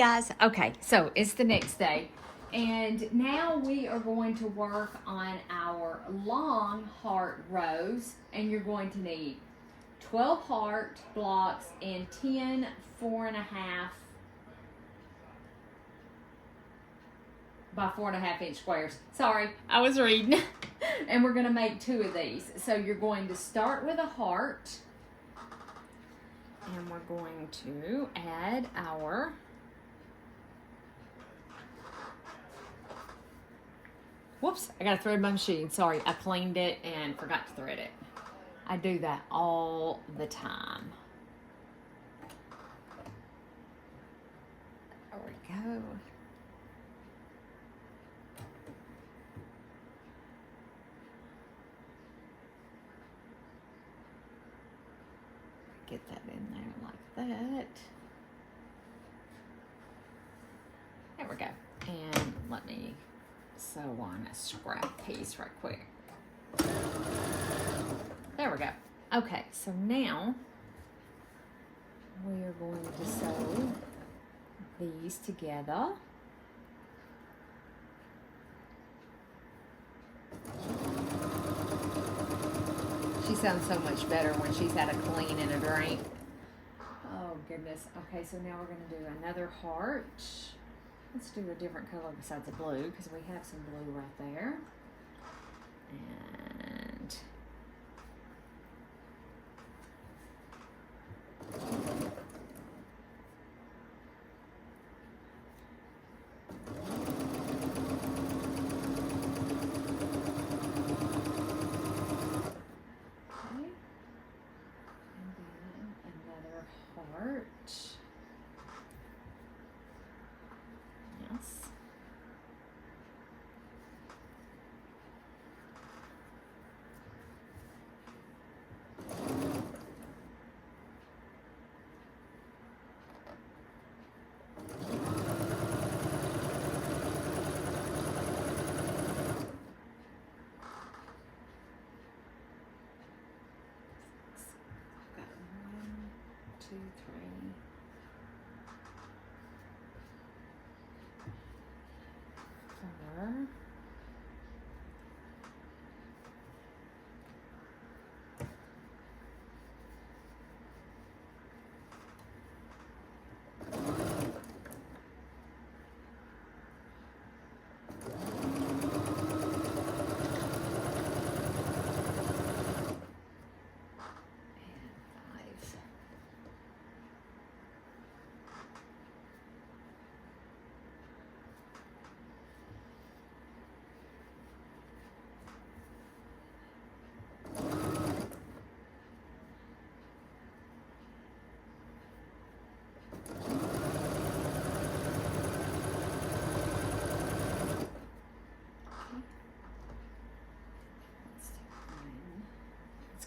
guys. Okay, so it's the next day, and now we are going to work on our long heart rows, and you're going to need 12 heart blocks and 10 4.5 by 4.5 inch squares. Sorry, I was reading. And we're going to make 2 of these. So you're going to start with a heart, and we're going to add our whoops, I gotta thread my machine. Sorry, I cleaned it and forgot to thread it. I do that all the time. There we go. Get that in there like that. There we go. And let me sew on a scrap piece right quick. There we go. Okay, so now we are going to sew these together. She sounds so much better when she's had a clean and a drink. Oh goodness. Okay, so now we're going to do another heart. Let's do a different color besides the blue, because we have some blue right there. And another heart. Yes. Two, three, four,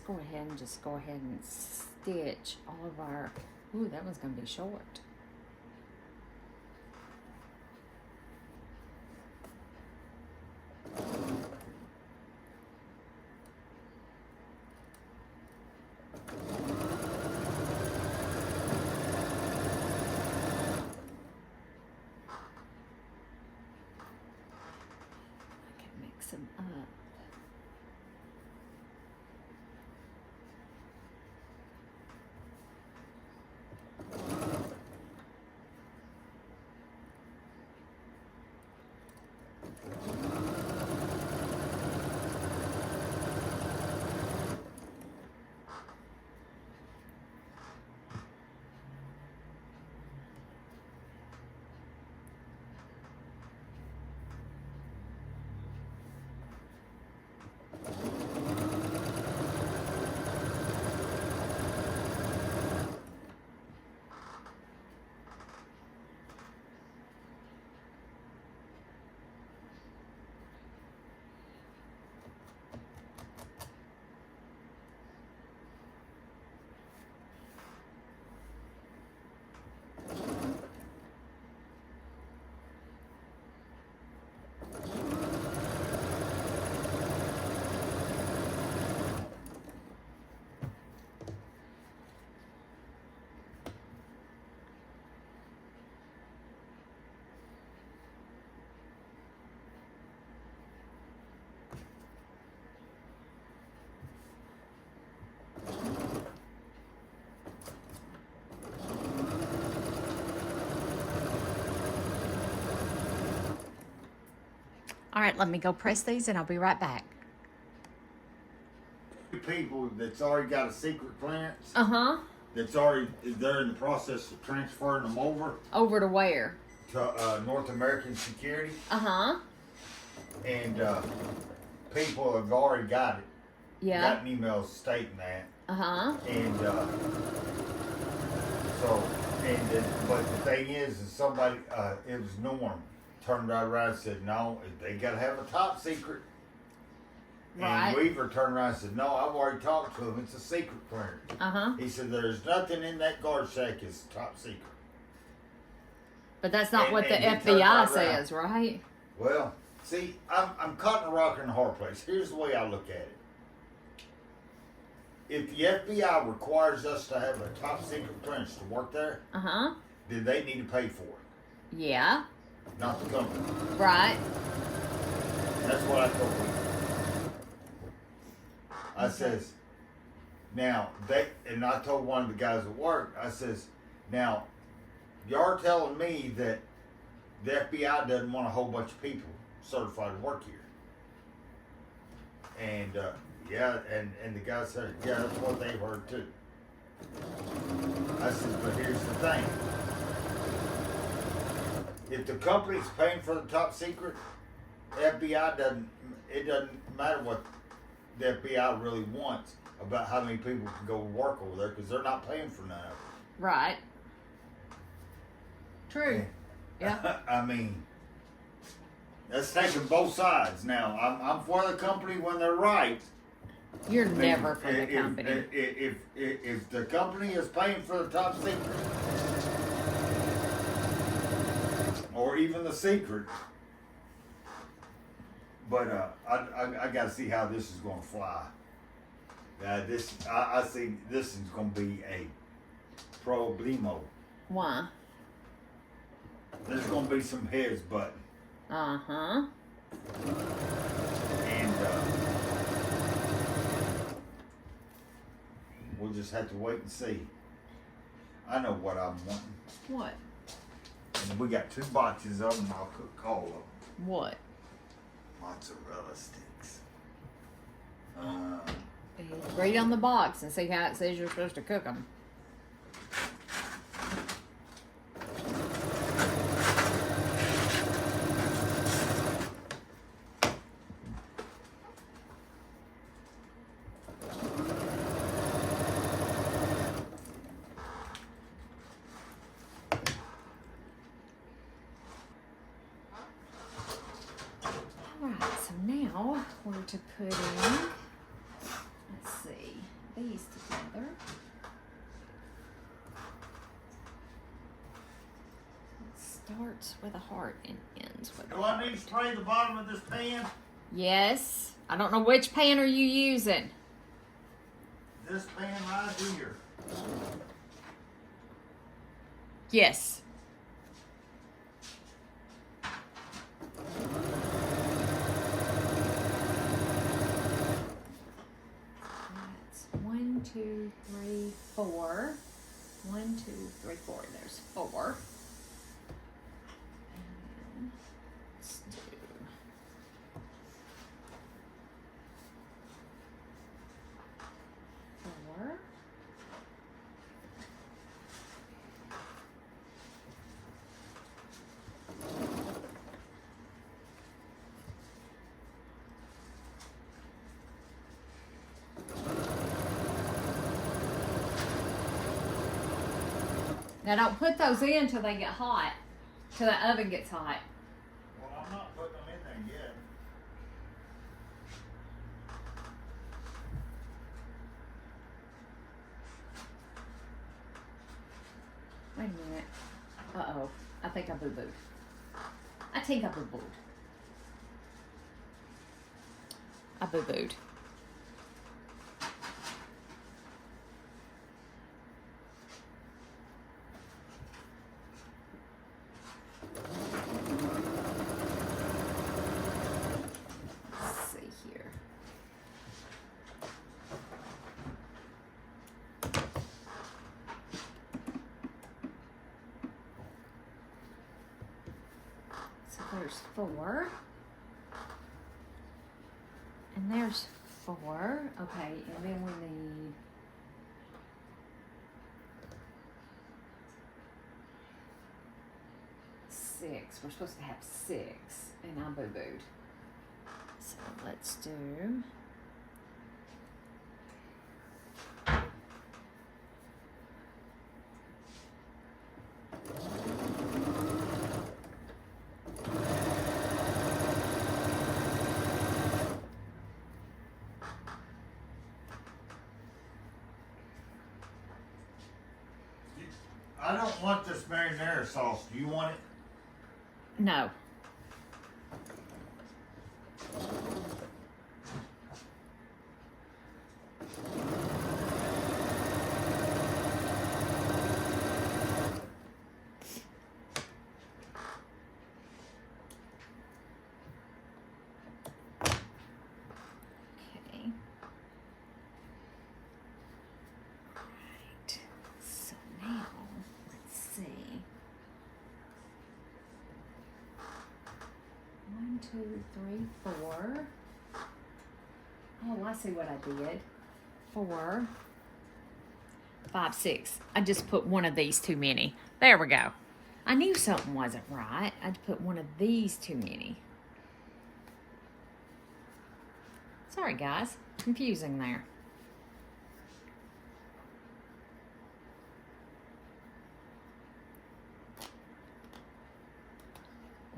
go ahead and just go ahead and stitch all of our, ooh, that one's going to be short. I can mix them up. All right, let me go press these and I'll be right back. People that's already got a secret clearance. Uh-huh. They're in the process of transferring them over. Over to where? To North American Security. Uh-huh. And people have already got it. Yeah. Got an email stating that. Uh-huh. And but the thing is somebody, it was Norm, turned right around and said, no, they got to have a top secret. Right. And Weaver turned around and said, no, I've already talked to him. It's a secret clearance. Uh-huh. He said, there's nothing in that guard shack is top secret. But that's not what the he turned FBI right says, right? Well, see, I'm caught in a rock and a hard place. Here's the way I look at it. If the FBI requires us to have a top secret clearance to work there, Uh-huh. then they need to pay for it, Yeah. not the company. Right. That's what I told them. I says, now, and I told one of the guys at work, I says, now, y'all are telling me that the FBI doesn't want a whole bunch of people certified to work here. And, yeah, and the guy said, yeah, that's what they've heard too. I said, but here's the thing. If the company's paying for the top secret, FBI it doesn't matter what the FBI really wants about how many people can go work over there because they're not paying for none of it. Right. True. Yeah. I mean, that's taking both sides. Now, I'm for the company when they're right. You're never for the company. If the company is paying for the top secret, or even the secret, but I got to see how this is going to fly. I see this is going to be a problemo. Why? There's going to be some heads button. Uh-huh. And we'll just have to wait and see. I know what I'm wanting. What? And we got 2 boxes of them. I'll cook all of them. What? Mozzarella sticks. Read on the box and see how it says you're supposed to cook them. Alright, so now we're to put in, let's see, these together. It starts with a heart and ends with a Do heart. I need to spray the bottom of this pan? Yes. I don't know which pan are you using. This pan right here. Yes. That's 1, 2, 3, 4. 1, 2, 3, 4. There's 4. And then let's do 4. Now don't put those in till they get hot, till the oven gets hot. Well, I'm not putting them in there yet. Wait a minute. Uh-oh. I think I boo-booed. I think I boo-booed. I boo-booed. Let's see here. So there's 4. Okay, and then we need six. We're supposed to have six, and I boo-booed. So let's do. I don't want this marinara sauce. Do you want it? No. Okay. Right. So now, let's see. 1, 2, 3, 4. Oh, I see what I did. 4, 5, 6. I just put one of these too many. There we go. I knew something wasn't right. I put one of these too many. Sorry, guys. Confusing there.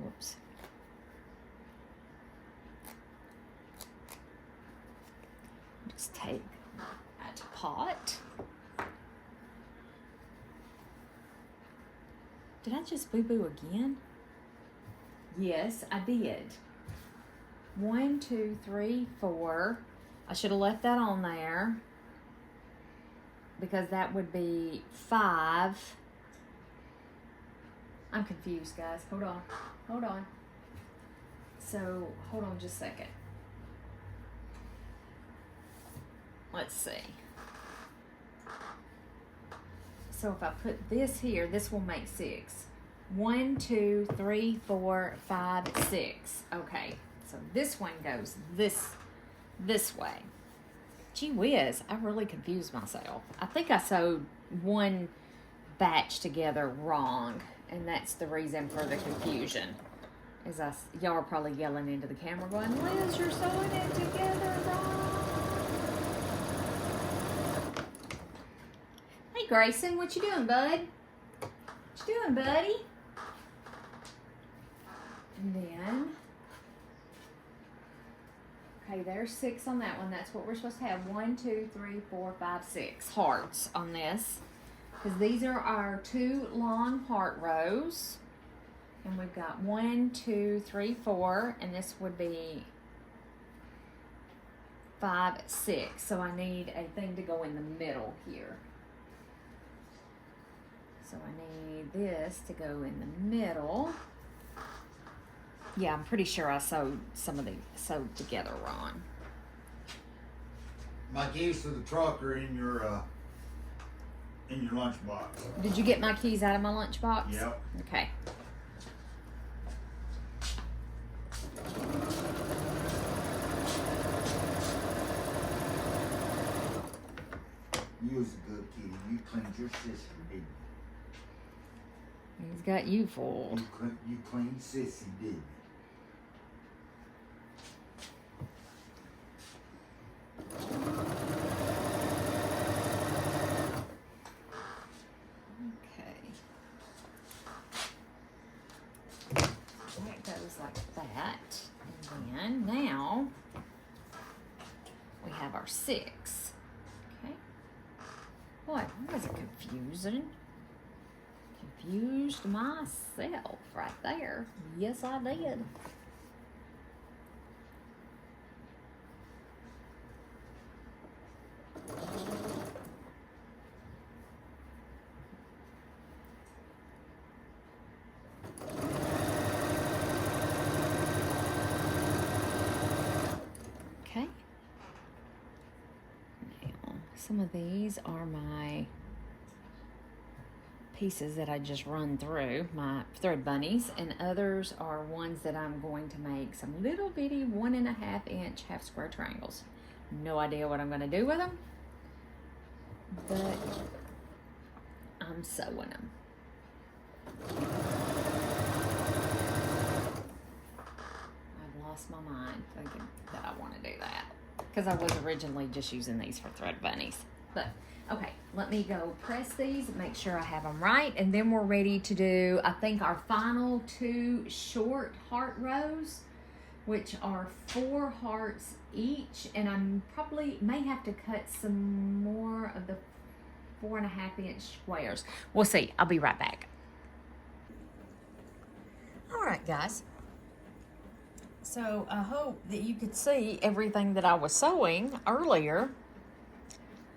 Whoops. Just take that pot. Did I just boo-boo again? Yes, I did. 1, 2, 3, 4. I should have left that on there because that would be 5. I'm confused, guys. Hold on. Hold on. So, hold on just a second. Let's see. So if I put this here, this will make 6. 1, 2, 3, 4, 5, 6. Okay, so this one goes this way. Gee whiz, I really confused myself. I think I sewed one batch together wrong, and that's the reason for the confusion. Y'all are probably yelling into the camera going, Liz, you're sewing it together wrong. Hey Grayson, what you doing, bud? What you doing, buddy? And then, okay, there's 6 on that one. That's what we're supposed to have. 1, 2, 3, 4, 5, 6 hearts on this. Because these are our 2 long heart rows. And we've got 1, 2, 3, 4. And this would be 5, 6. So I need a thing to go in the middle here. So I need this to go in the middle. Yeah, I'm pretty sure I sewed sewed together wrong. My keys to the truck are in your lunchbox. Did you get my keys out of my lunchbox? Yep. Okay. You was a good kid. You cleaned your sister, didn't He's got you fooled. you cleaned Sissy, didn't you? Okay. That goes like that. And then now we have our 6. Okay. Boy, that was confusing. Confused myself right there. Yes, I did. Okay. Now, some of these are my pieces that I just run through, my thread bunnies, and others are ones that I'm going to make some little bitty 1.5 inch half square triangles. no idea what I'm going to do with them, but I'm sewing them. I've lost my mind thinking that I want to do that because I was originally just using these for thread bunnies. But okay, let me go press these, make sure I have them right, and then we're ready to do, I think, our final 2 short heart rows, which are 4 hearts each, and I'm probably may have to cut some more of the 4.5-inch squares. We'll see. I'll be right back. All right, guys. So I hope that you could see everything that I was sewing earlier.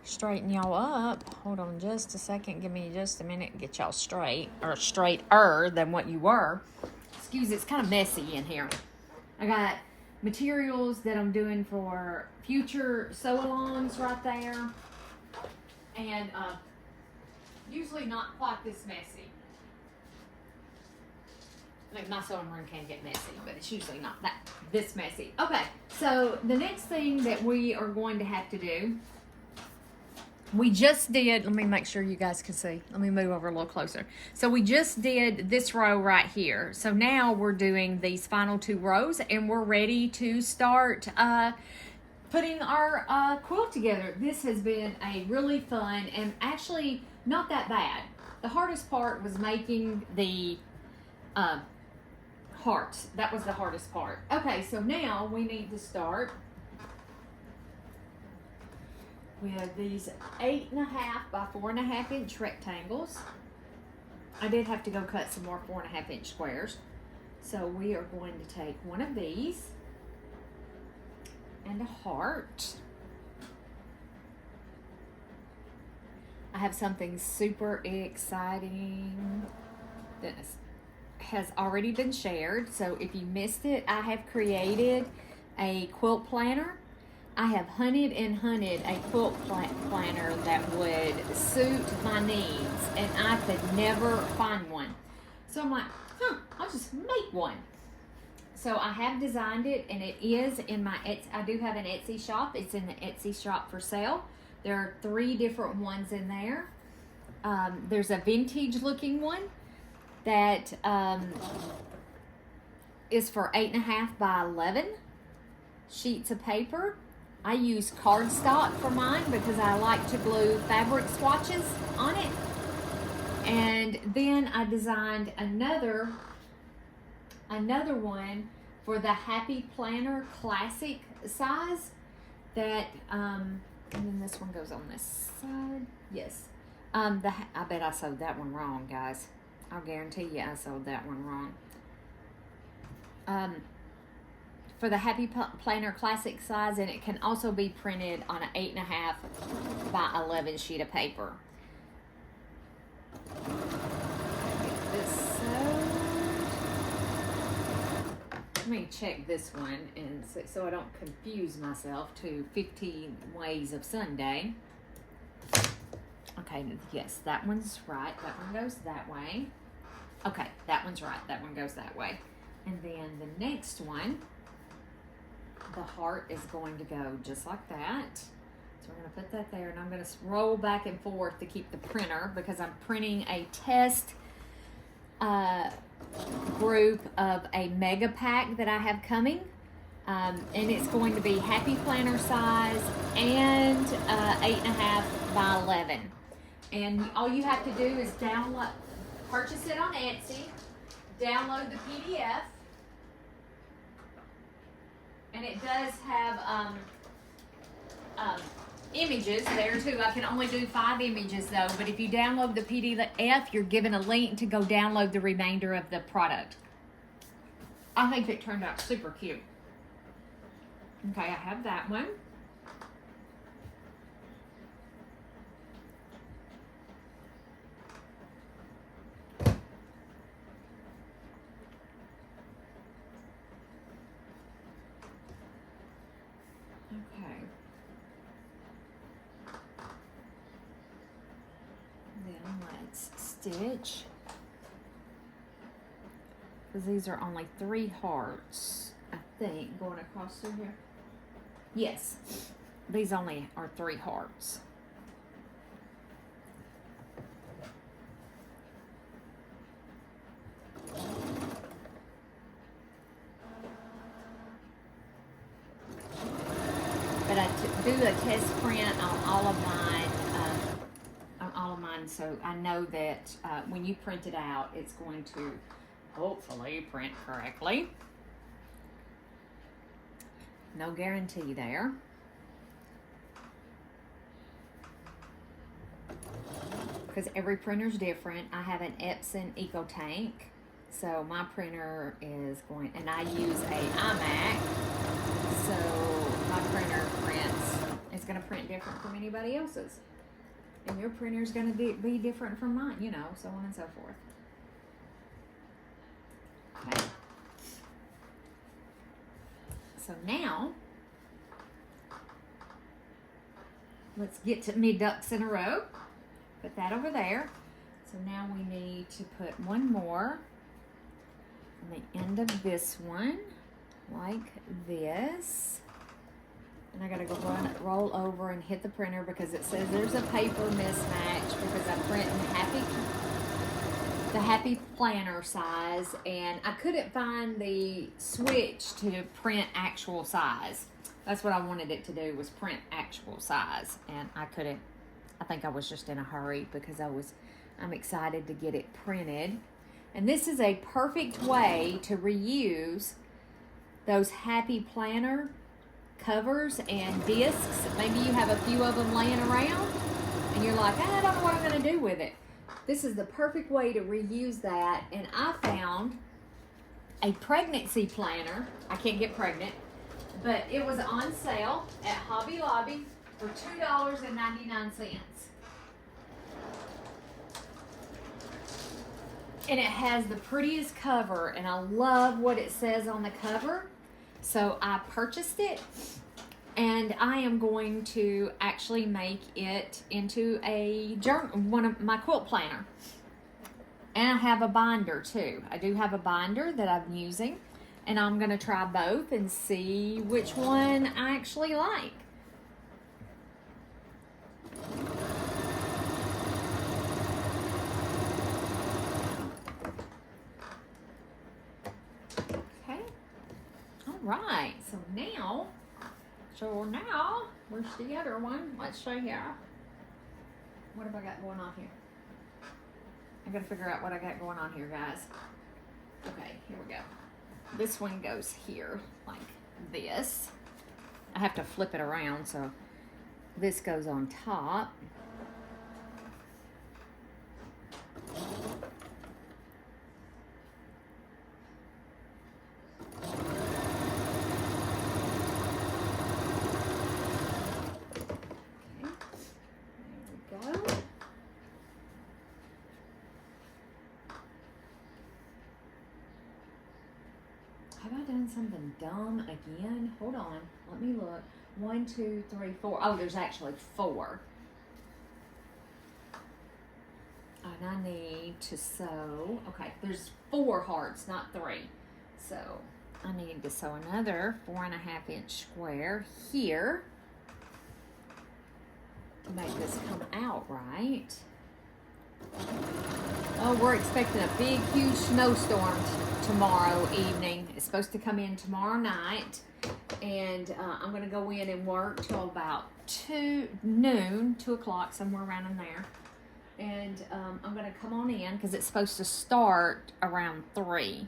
Straighten y'all up. Hold on just a second. Give me just a minute and get y'all straight, or straighter than what you were. Excuse, it's kind of messy in here. I got materials that I'm doing for future sew-alongs right there. And usually not quite this messy. Like my sewing room can get messy, but it's usually not this messy. Okay, so the next thing that we are going to have to do, we just did, let me make sure you guys can see. Let me move over a little closer. So we just did this row right here. So now we're doing these final 2 rows and we're ready to start putting our quilt together. This has been a really fun and actually not that bad. The hardest part was making the hearts. That was the hardest part. Okay, so now we need to start with these 8.5 by 4.5-inch rectangles. I did have to go cut some more 4.5-inch squares. So we are going to take one of these and a heart. I have something super exciting that has already been shared. So if you missed it, I have created a quilt planner. I have hunted and hunted a quilt planner that would suit my needs, and I could never find one. So I'm like, I'll just make one. So I have designed it, and it is in my Etsy. I do have an Etsy shop. It's in the Etsy shop for sale. There are 3 different ones in there. There's a vintage looking one that is for 8.5 by 11 sheets of paper. I use cardstock for mine because I like to glue fabric swatches on it. And then I designed another one for the Happy Planner Classic size that, and then this one goes on this side. Yes. I bet I sewed that one wrong, guys. I'll guarantee you I sewed that one wrong. For the Happy Planner Classic size, and it can also be printed on an 8.5 by 11 sheet of paper. Get this sewed. Let me check this one and so I don't confuse myself to 15 ways of Sunday. Okay, yes, that one's right. That one goes that way. Okay, that one's right. That one goes that way. And then the next one, the heart is going to go just like that. So we're going to put that there, and I'm going to roll back and forth to keep the printer because I'm printing a test group of a mega pack that I have coming. And it's going to be Happy Planner size and 8.5 by 11. And all you have to do is purchase it on Etsy, download the PDF. And it does have images there too. I can only do 5 images though, but if you download the PDF, you're given a link to go download the remainder of the product. I think it turned out super cute. Okay, I have that one. Stitch, because these are only 3 hearts, I think, going across through here. Yes, these only are 3 hearts. But I do a test print on all of mine, so I know that when you print it out, it's going to hopefully print correctly. No guarantee there. Because every printer's different. I have an Epson EcoTank, so my printer is going, and I use a iMac, so my printer is going to print different from anybody else's. And your printer is going to be different from mine, you know, so on and so forth. Okay. So now, let's get to me ducks in a row. Put that over there. So now we need to put one more on the end of this one, like this. And I gotta go roll over and hit the printer because it says there's a paper mismatch because I'm printing the Happy Planner size, and I couldn't find the switch to print actual size. That's what I wanted it to do, was print actual size, and I couldn't. I think I was just in a hurry because I'm excited to get it printed. And this is a perfect way to reuse those Happy Planner covers and discs. Maybe you have a few of them laying around and you're like, I don't know what I'm going to do with it. This is the perfect way to reuse that. And I found a pregnancy planner. I can't get pregnant, but it was on sale at Hobby Lobby for $2.99. And it has the prettiest cover, and I love what it says on the cover. So I purchased it, and I am going to actually make it into one of my quilt planner. And I have a binder too. I do have a binder that I'm using, and I'm going to try both and see which one I actually like. Right, so now, where's the other one? Let's show you. What have I got going on here? I gotta figure out what I got going on here, guys. Okay, here we go. This one goes here, like this. I have to flip it around, so this goes on top. Have I done something dumb again? Hold on, let me look. 1, 2, 3, 4. Oh, there's actually 4. And I need to sew. Okay, there's 4 hearts, not 3. So I need to sew another 4.5-inch square here to make this come out right. Oh, we're expecting a big, huge snowstorm tomorrow evening. It's supposed to come in tomorrow night. And I'm going to go in and work till about 2 o'clock, somewhere around in there. And I'm going to come on in because it's supposed to start around 3.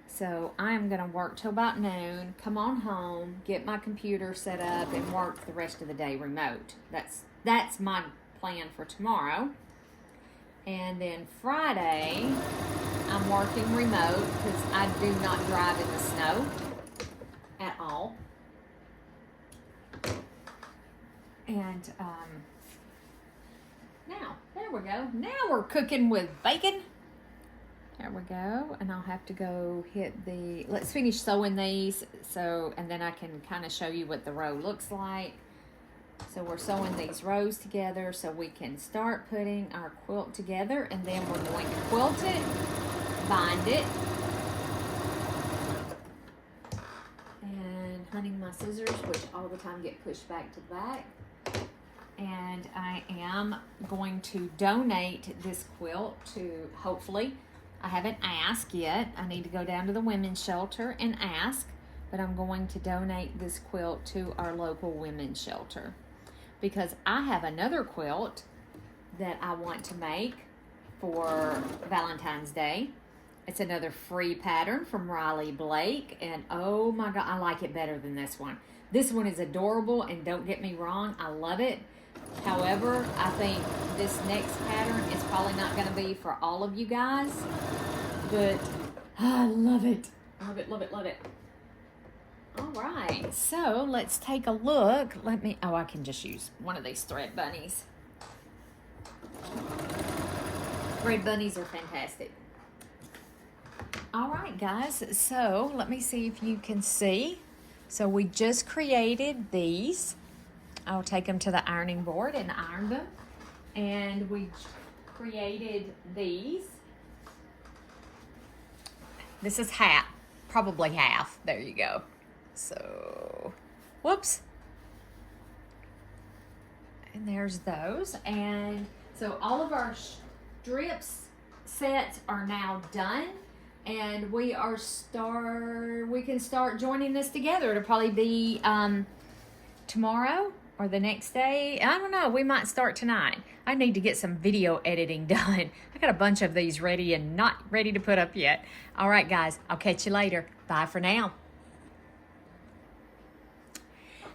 So I'm going to work till about noon, come on home, get my computer set up, and work the rest of the day remote. That's my plan for tomorrow. And then Friday, I'm working remote because I do not drive in the snow at all. And now, there we go. Now we're cooking with bacon. There we go. And I'll have to go hit let's finish sewing these, and then I can kind of show you what the row looks like. So we're sewing these rows together so we can start putting our quilt together, and then we're going to quilt it, bind it, and hunting my scissors, which all the time get pushed back to the back. And I am going to donate this quilt to, hopefully, I haven't asked yet. I need to go down to the women's shelter and ask, but I'm going to donate this quilt to our local women's shelter because I have another quilt that I want to make for Valentine's Day. It's another free pattern from Riley Blake, and oh my God, I like it better than this one. This one is adorable, and don't get me wrong, I love it. However, I think this next pattern is probably not going to be for all of you guys, but I love it. Love it, love it, love it. All right, so let's take a look. I can just use one of these thread bunnies. Thread bunnies are fantastic. All right, guys, so let me see if you can see. So we just created these. I'll take them to the ironing board and iron them. And we created these. This is half, probably half. There you go. So, whoops. And there's those. And so all of our strips sets are now done. And we can start joining this together. It'll probably be tomorrow or the next day. I don't know. We might start tonight. I need to get some video editing done. I got a bunch of these ready and not ready to put up yet. All right, guys. I'll catch you later. Bye for now.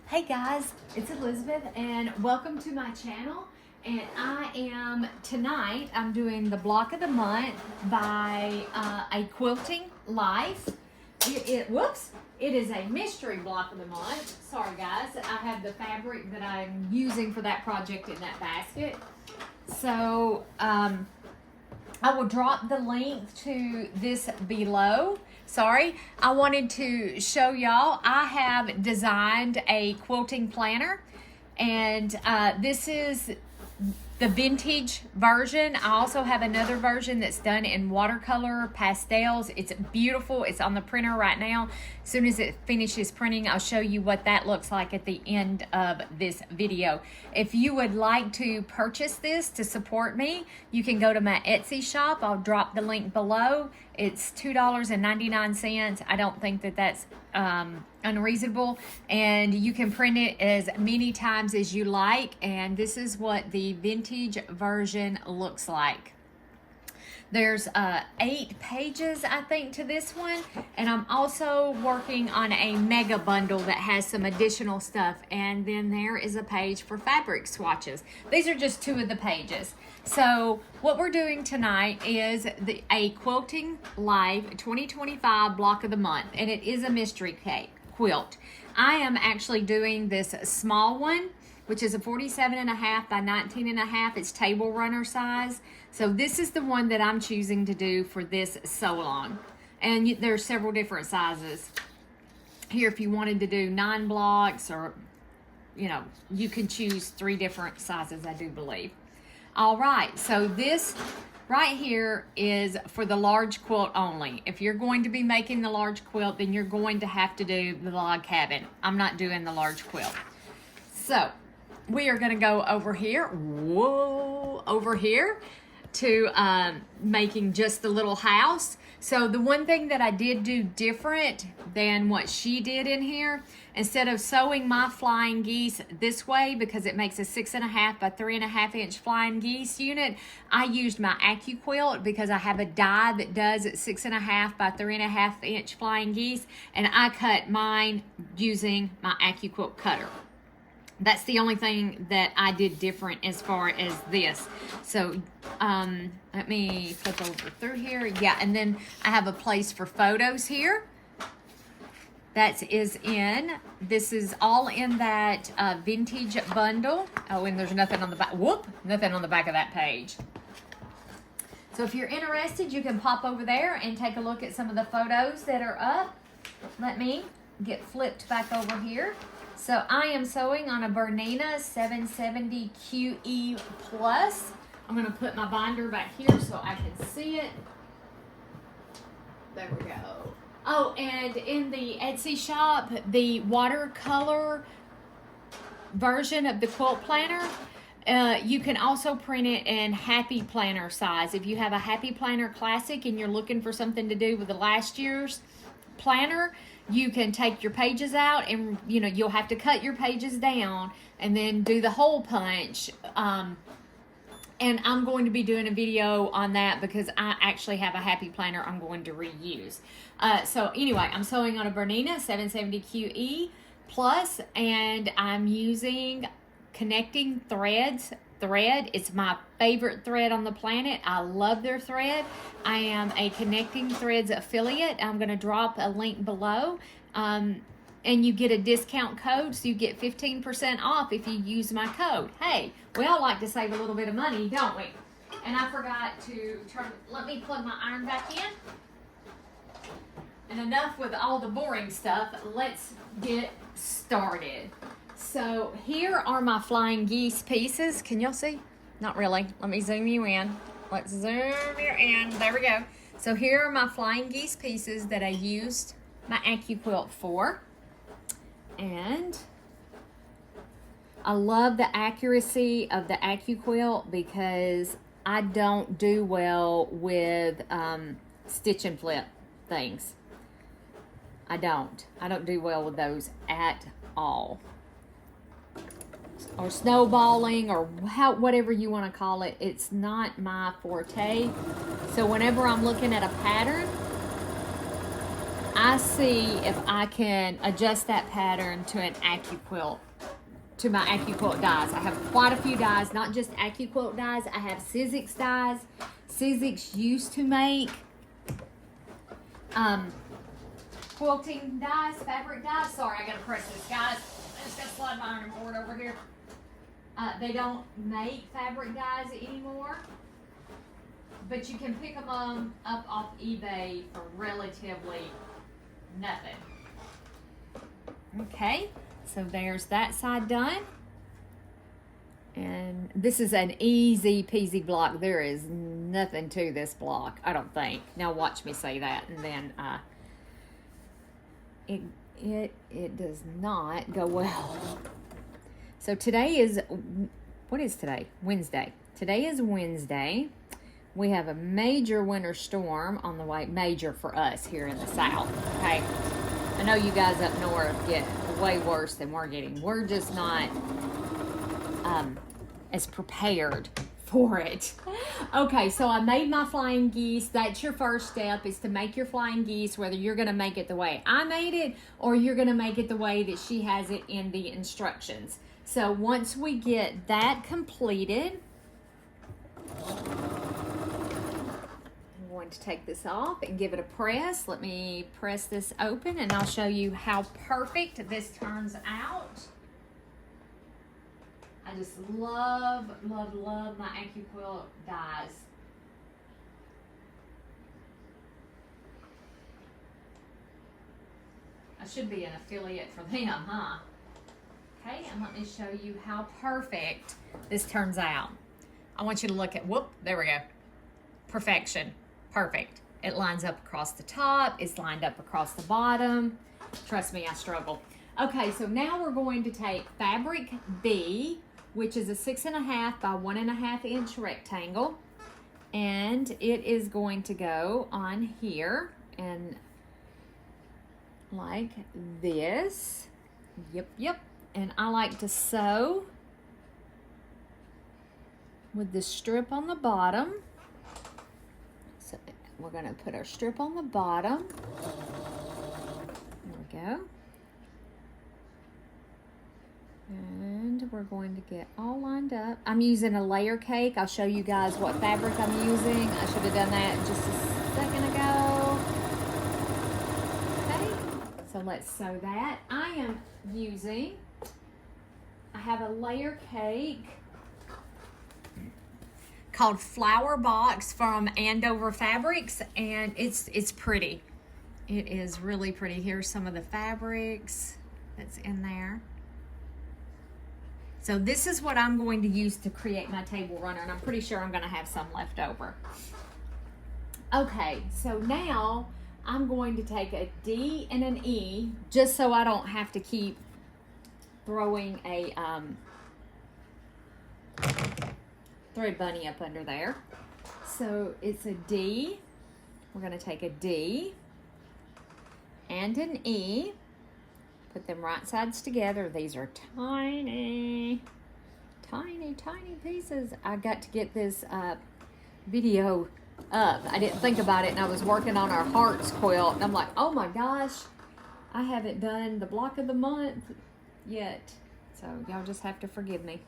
Hey, guys. It's Elizabeth, and welcome to my channel. And tonight, I'm doing the block of the month by a Quilting Life. Whoops, it is a mystery block of the month. Sorry guys, I have the fabric that I'm using for that project in that basket. So, I will drop the link to this below. Sorry, I wanted to show y'all, I have designed a quilting planner. And this is the vintage version. I also have another version that's done in watercolor pastels. It's beautiful. It's on the printer right now. As soon as it finishes printing, I'll show you what that looks like at the end of this video. If you would like to purchase this to support me, you can go to my Etsy shop. I'll drop the link below. It's $2.99. I don't think that that's unreasonable, and you can print it as many times as you like, and this is what the vintage version looks like. There's 8 pages, I think, to this one, and I'm also working on a mega bundle that has some additional stuff, and then there is a page for fabric swatches. These are just 2 of the pages. So what we're doing tonight is a Quilting Live 2025 block of the month, and it is a mystery quilt. I am actually doing this small one, which is a 47.5 by 19.5. It's table runner size. So this is the one that I'm choosing to do for this sew along. And there's several different sizes. Here, if you wanted to do 9 blocks, or, you know, you can choose 3 different sizes, I do believe. All right, so this right here is for the large quilt only. If you're going to be making the large quilt, then you're going to have to do the log cabin. I'm not doing the large quilt. So we are going to go over here, over here to making just the little house. So the one thing that I did do different than what she did in here, instead of sewing my flying geese this way, because it makes a 6.5 by 3.5 inch flying geese unit, I used my ACTCOOK because I have a die that does 6.5 by 3.5 inch flying geese, and I cut mine using my ACTCOOK cutter. That's the only thing that I did different as far as this. So let me flip over through here. Yeah, and then I have a place for photos here. This is all in that vintage bundle. Oh, and there's nothing on the back. Whoop, nothing on the back of that page. So if you're interested, you can pop over there and take a look at some of the photos that are up. Let me get flipped back over here. So I am sewing on a Bernina 770 QE Plus. I'm going to put my binder back here so I can see it. There we go. Oh, and in the Etsy shop, the watercolor version of the quilt planner. You can also print it in Happy Planner size. If you have a Happy Planner Classic and you're looking for something to do with the last year's planner, you can take your pages out and, you know, you'll have to cut your pages down and then do the hole punch. And I'm going to be doing a video on that because I actually have a Happy Planner I'm going to reuse. So anyway, I'm sewing on a Bernina 770 QE Plus, and I'm using Connecting Threads thread. It's my favorite thread on the planet. I love their thread. I am a Connecting Threads affiliate. I'm going to drop a link below. And you get a discount code, so you get 15% off if you use my code. Hey, we all like to save a little bit of money, don't we? And I forgot to let me plug my iron back in. And enough with all the boring stuff. Let's get started. So here are my flying geese pieces. Can y'all see? Not really. Let me zoom you in. Let's zoom you in. There we go. So here are my flying geese pieces that I used my ACTCOOK for. And I love the accuracy of the ACTCOOK because I don't do well with stitch and flip things. I don't do well with those at all. Or snowballing, or whatever you want to call it. It's not my forte. So whenever I'm looking at a pattern, I see if I can adjust that pattern to an ACTCOOK, to my ACTCOOK dies. I have quite a few dies, not just ACTCOOK dies. I have Sizzix dies. Sizzix used to make quilting dies, fabric dies. Sorry, I gotta press this, guys. I just gotta slide my iron board over here. They don't make fabric dies anymore, but you can pick them up off eBay for relatively nothing. Okay, so there's that side done. And this is an easy peasy block. There is nothing to this block, I don't think. Now watch me say that, and then it does not go well. So today is, what is today? Wednesday. Today is Wednesday. We have a major winter storm on the way. Major for us here in the South, okay? I know you guys up north get way worse than we're getting. We're just not as prepared for it. Okay, so I made my flying geese. That's your first step, is to make your flying geese, whether you're going to make it the way I made it or you're going to make it the way that she has it in the instructions. So once we get that completed, I'm going to take this off and give it a press. Let me press this open and I'll show you how perfect this turns out. I just love, love, love my ACTCOOK dies. I should be an affiliate for them, huh? Okay, and let me show you how perfect this turns out. I want you to look at, whoop, there we go. Perfection, perfect. It lines up across the top, it's lined up across the bottom. Trust me, I struggle. Okay, so now we're going to take fabric B, which is a 6.5 by 1.5 inch rectangle, and it is going to go on here and like this. Yep. And I like to sew with the strip on the bottom. So we're going to put our strip on the bottom. There we go. And we're going to get all lined up. I'm using a layer cake. I'll show you guys what fabric I'm using. I should have done that just a second ago. Okay, so let's sew that. I am using, I have a layer cake called Flower Box from Andover Fabrics, and it's pretty. It is really pretty. Here's some of the fabrics that's in there. So this is what I'm going to use to create my table runner, and I'm pretty sure I'm going to have some left over. Okay, so now I'm going to take a D and an E, just so I don't have to keep throwing a thread bunny up under there. So it's a D. We're going to take a D and an E. Put them right sides together. These are tiny, tiny, tiny pieces. I got to get this video up. I didn't think about it, and I was working on our hearts quilt, and I'm like, oh my gosh, I haven't done the block of the month yet. So y'all just have to forgive me.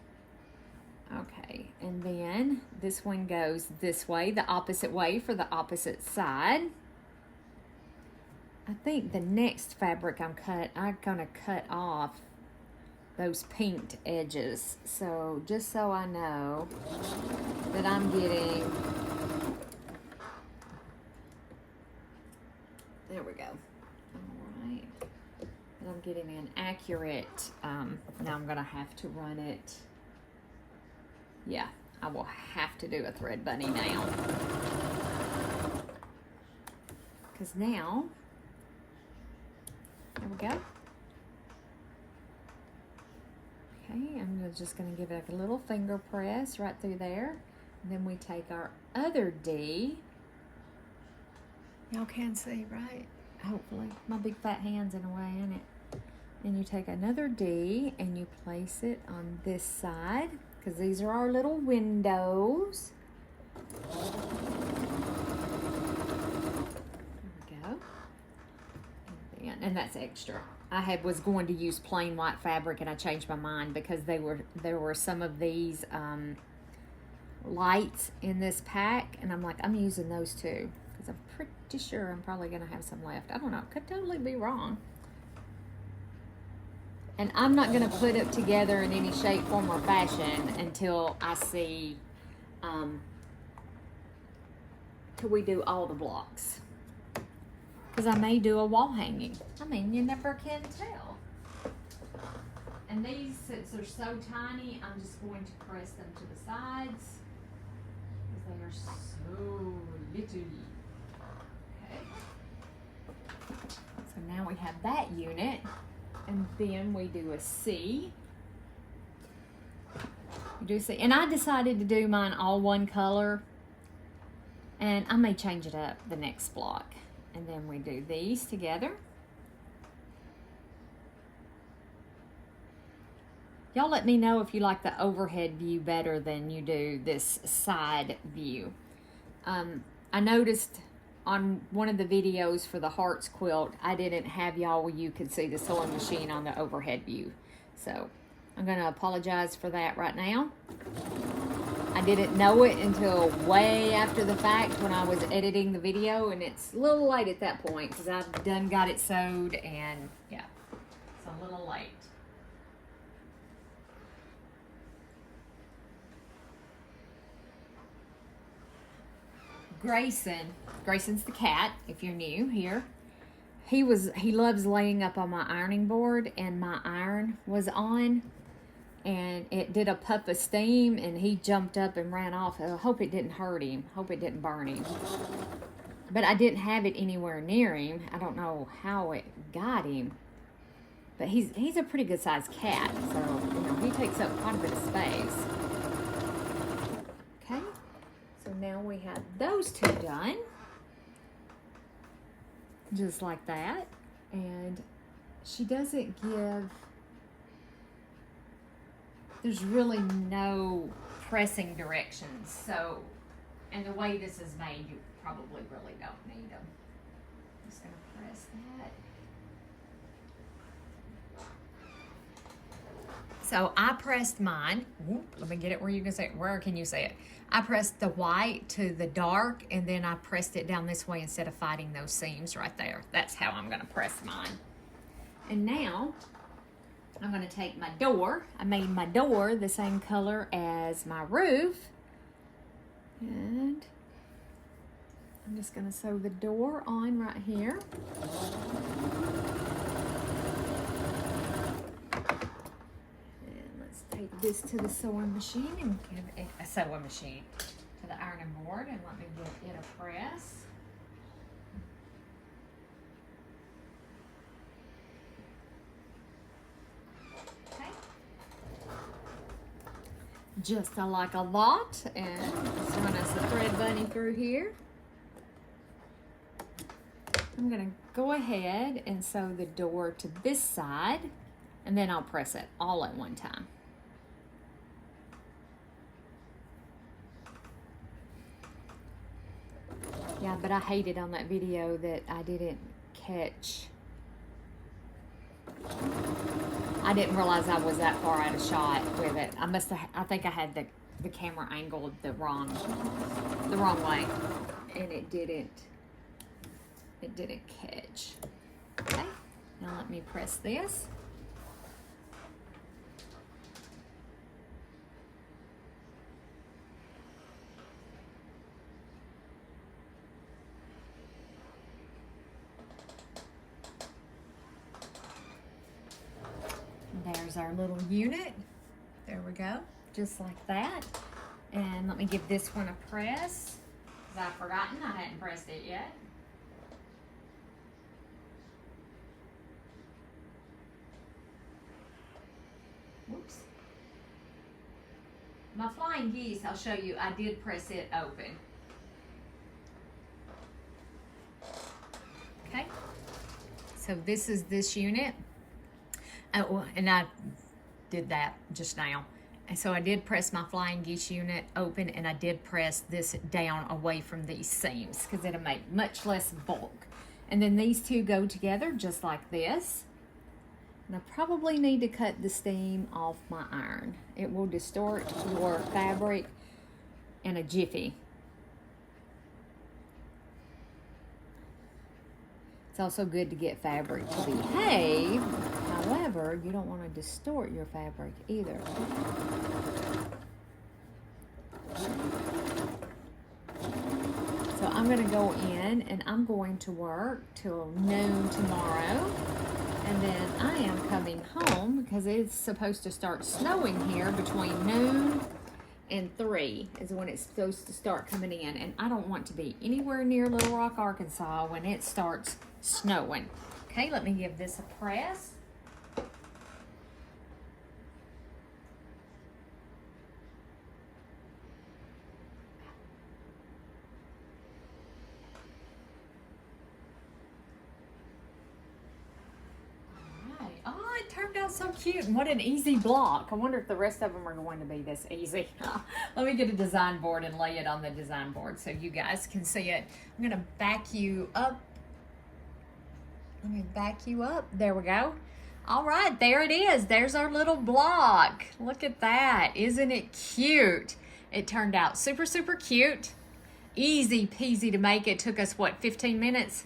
Okay, and then this one goes this way, the opposite way for the opposite side. I think the next fabric I'm gonna cut off those pinked edges. So just so I know that I'm getting, there we go. All right, and I'm getting an accurate, now I'm gonna have to run it. Yeah, I will have to do a thread bunny now. Because now, there we go. Okay, I'm just going to give it a little finger press right through there. And then we take our other D. Y'all can see, right? Hopefully. My big fat hand's in the way, isn't it? And you take another D and you place it on this side, because these are our little windows. And that's extra. I was going to use plain white fabric, and I changed my mind because there were some of these lights in this pack, and I'm like, I'm using those too because I'm pretty sure I'm probably going to have some left. I don't know, could totally be wrong. And I'm not going to put it together in any shape, form, or fashion until I see, till we do all the blocks. Because I may do a wall hanging. I mean, you never can tell. And these, since they're so tiny, I'm just going to press them to the sides. Because they are so little. Okay. So now we have that unit. And then we do a C. You do C. And I decided to do mine all one color. And I may change it up the next block. And then we do these together. Y'all let me know if you like the overhead view better than you do this side view. I noticed on one of the videos for the Hearts quilt, I didn't have y'all where you could see the sewing machine on the overhead view. So I'm gonna apologize for that right now. I didn't know it until way after the fact when I was editing the video, and it's a little late at that point because I've done got it sewed, and yeah, it's a little late. Grayson's the cat, if you're new here. He loves laying up on my ironing board, and my iron was on, and it did a puff of steam, and he jumped up and ran off. I hope it didn't hurt him. Hope it didn't burn him. But I didn't have it anywhere near him. I don't know how it got him. But he's a pretty good sized cat, so you know, he takes up quite a bit of space. Okay, so now we have those two done. Just like that. And she doesn't give, there's really no pressing directions. So, and the way this is made, you probably really don't need them. I'm just gonna press that. So I pressed mine. Let me get it where you can see it. Where can you see it? I pressed the white to the dark, and then I pressed it down this way instead of fighting those seams right there. That's how I'm gonna press mine. And now I'm gonna take my door. I made my door the same color as my roof. And I'm just gonna sew the door on right here. Take this to the sewing machine and give it a sewing machine to the ironing board, and let me give it a press. Okay. just like a lot. And let's run us a thread bunny through here. I'm gonna go ahead and sew the door to this side, and then I'll press it all at one time. Yeah, but I hated on that video that I didn't catch. I didn't realize I was that far out of shot with it. I think I had the camera angled the wrong way, and it didn't catch. Okay, now let me press this. There's our little unit. There we go, just like that. And let me give this one a press, because I've forgotten I hadn't pressed it yet. Whoops. My flying geese, I'll show you, I did press it open. Okay, so this is this unit. Oh, and I did that just now. And so I did press my flying geese unit open, and I did press this down away from these seams because it'll make much less bulk. And then these two go together just like this. And I probably need to cut the steam off my iron. It will distort your fabric in a jiffy. It's also good to get fabric to behave. However, you don't want to distort your fabric either. So I'm going to go in and I'm going to work till noon tomorrow. And then I am coming home because it's supposed to start snowing here between noon and 3 is when it's supposed to start coming in. And I don't want to be anywhere near Little Rock, Arkansas when it starts snowing. Okay, let me give this a press. Turned out so cute, and what an easy block. I wonder if the rest of them are going to be this easy. Let me get a design board and lay it on the design board so you guys can see it. I'm gonna back you up. Let me back you up. There we go. All right, there it is. There's our little block. Look at that. Isn't it cute? It turned out super, super cute. Easy peasy to make. It took us, what, 15 minutes?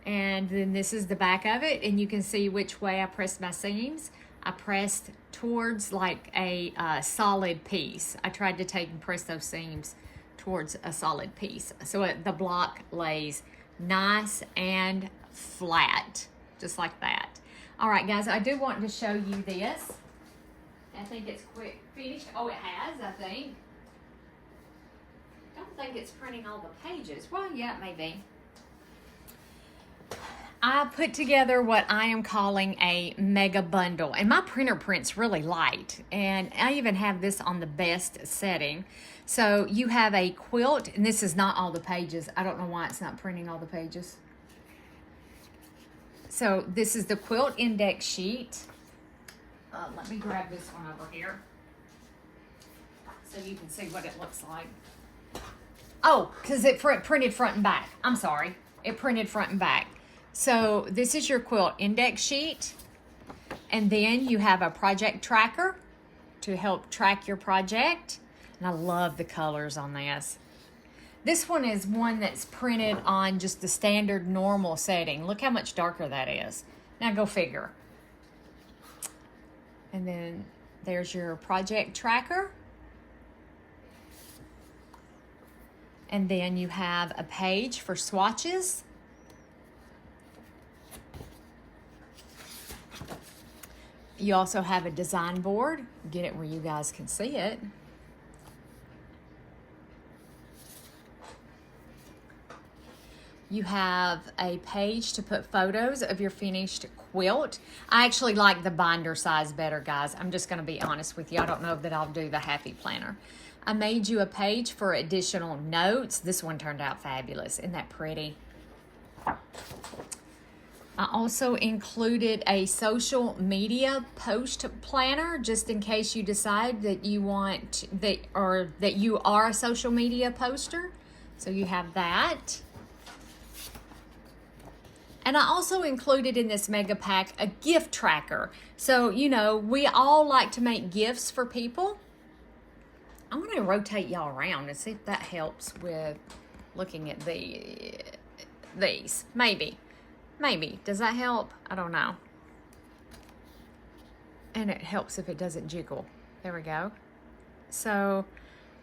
And then this is the back of it, and you can see which way I pressed my seams. I pressed towards like a solid piece. I tried to take and press those seams towards a solid piece. So the block lays nice and flat, just like that. All right, guys, I do want to show you this. I think it's quick finished. Oh, it has, I think. I don't think it's printing all the pages. Well, yeah, it may be. I put together what I am calling a mega bundle, and my printer prints really light, and I even have this on the best setting. So you have a quilt, and this is not all the pages. I don't know why it's not printing all the pages. So this is the quilt index sheet. Let me grab this one over here so you can see what it looks like. Oh, because it printed front and back. I'm sorry. It printed front and back. So this is your quilt index sheet, and then you have a project tracker to help track your project, and I love the colors on this. This one is one that's printed on just the standard normal setting. Look how much darker that is. Now go figure. And then there's your project tracker. And then you have a page for swatches. You also have a design board. Get it where you guys can see it. You have a page to put photos of your finished quilt. I actually like the binder size better, guys. I'm just going to be honest with you. I don't know that I'll do the Happy Planner. I made you a page for additional notes. This one turned out fabulous. Isn't that pretty? I also included a social media post planner just in case you decide that you want that, or that you are a social media poster. So you have that. And I also included in this mega pack a gift tracker. So, you know, we all like to make gifts for people. I'm going to rotate y'all around and see if that helps with looking at these. Maybe. Does that help? I don't know. And it helps if it doesn't jiggle. There we go. So,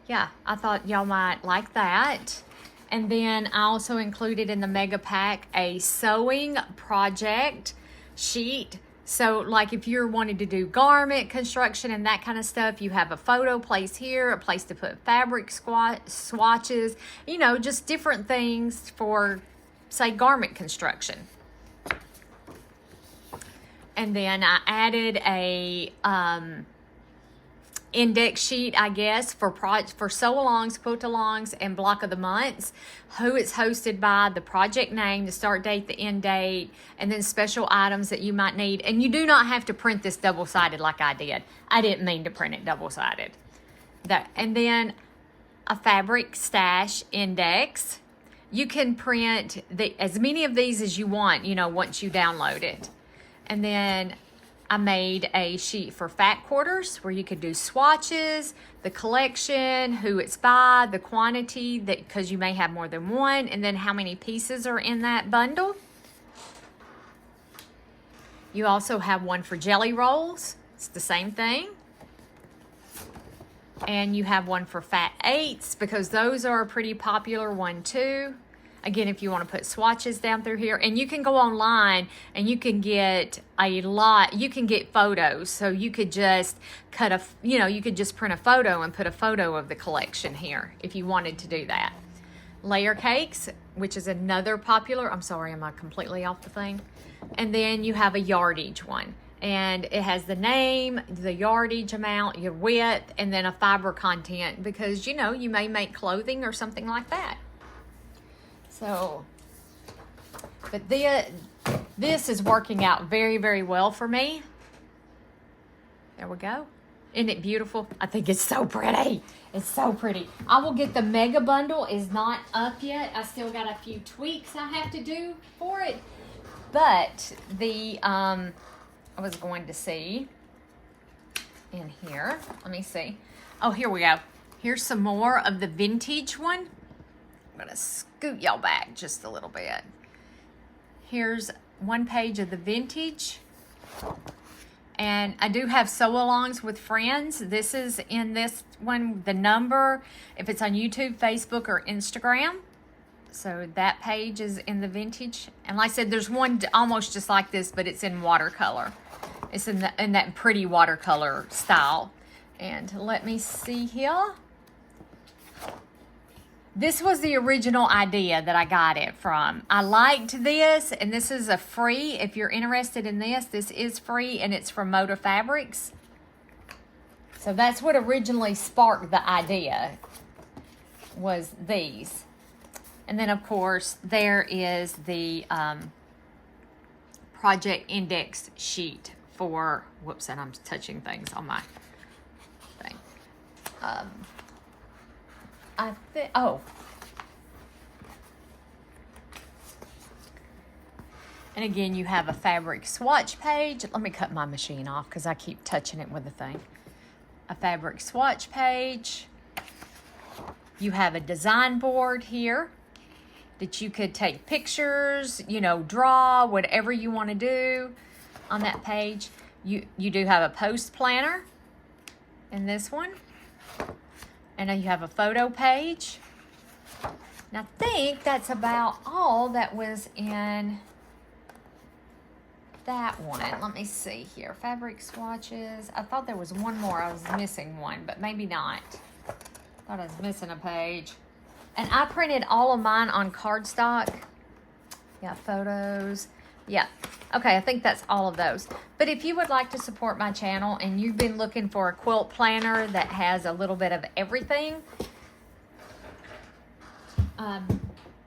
yeah, I thought y'all might like that. And then I also included in the mega pack a sewing project sheet. So like if you're wanting to do garment construction and that kind of stuff, you have a photo place here, a place to put fabric swatches, you know, just different things for, say, garment construction. And then I added a index sheet, I guess, for sew-alongs, quilt-alongs, and block of the months, who it's hosted by, the project name, the start date, the end date, and then special items that you might need. And you do not have to print this double-sided like I did. I didn't mean to print it double-sided. And then a fabric stash index. You can print as many of these as you want, you know, once you download it. And then I made a sheet for fat quarters where you could do swatches, the collection, who it's by, the quantity, that because you may have more than one, and then how many pieces are in that bundle. You also have one for jelly rolls. It's the same thing. And you have one for fat eights because those are a pretty popular one too. Again, if you want to put swatches down through here, and you can go online and you can get you can get photos. So you could just you could just print a photo and put a photo of the collection here if you wanted to do that. Layer cakes, which is another popular, I'm sorry, am I completely off the thing? And then you have a yardage one. And it has the name, the yardage amount, your width, and then a fiber content because, you know, you may make clothing or something like that. So, but this is working out very, very well for me. There we go. Isn't it beautiful? I think it's so pretty. It's so pretty. I will get the mega bundle. Is not up yet. I still got a few tweaks I have to do for it. But I was going to see in here. Let me see. Oh, here we go. Here's some more of the vintage one. I'm going to scoot y'all back just a little bit. Here's one page of the vintage. And I do have sew-alongs with friends. This is in this one, the number, if it's on YouTube, Facebook, or Instagram. So that page is in the vintage. And like I said, there's one almost just like this, but it's in watercolor. It's in that pretty watercolor style. And let me see here. This was the original idea that I got it from. I liked this, and this is a free. If you're interested in this is free, and it's from Moda Fabrics. So that's what originally sparked the idea, was these. And then, of course, there is the project index sheet for, whoops, and I'm touching things on my thing. And again, you have a fabric swatch page. Let me cut my machine off because I keep touching it with the thing. A fabric swatch page. You have a design board here that you could take pictures, you know, draw, whatever you want to do on that page. You do have a post planner in this one. And then you have a photo page. And I think that's about all that was in that one. Let me see here. Fabric swatches. I thought there was one more. I was missing one, but maybe not. Thought I was missing a page. And I printed all of mine on cardstock. Yeah, photos. Yeah. Okay, I think that's all of those. But if you would like to support my channel and you've been looking for a quilt planner that has a little bit of everything,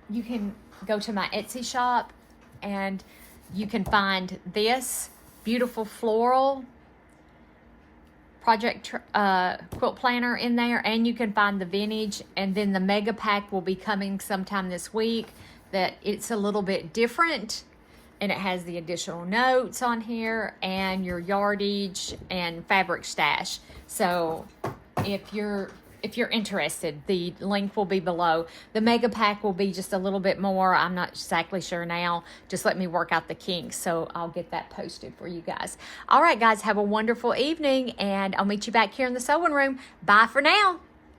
you can go to my Etsy shop and you can find this beautiful floral project quilt planner in there, and you can find the vintage, and then the mega pack will be coming sometime this week that it's a little bit different, and it has the additional notes on here and your yardage and fabric stash. So if you're interested, the link will be below. The mega pack will be just a little bit more. I'm not exactly sure now. Just let me work out the kinks, so I'll get that posted for you guys. All right, guys, have a wonderful evening, and I'll meet you back here in the sewing room. Bye for now.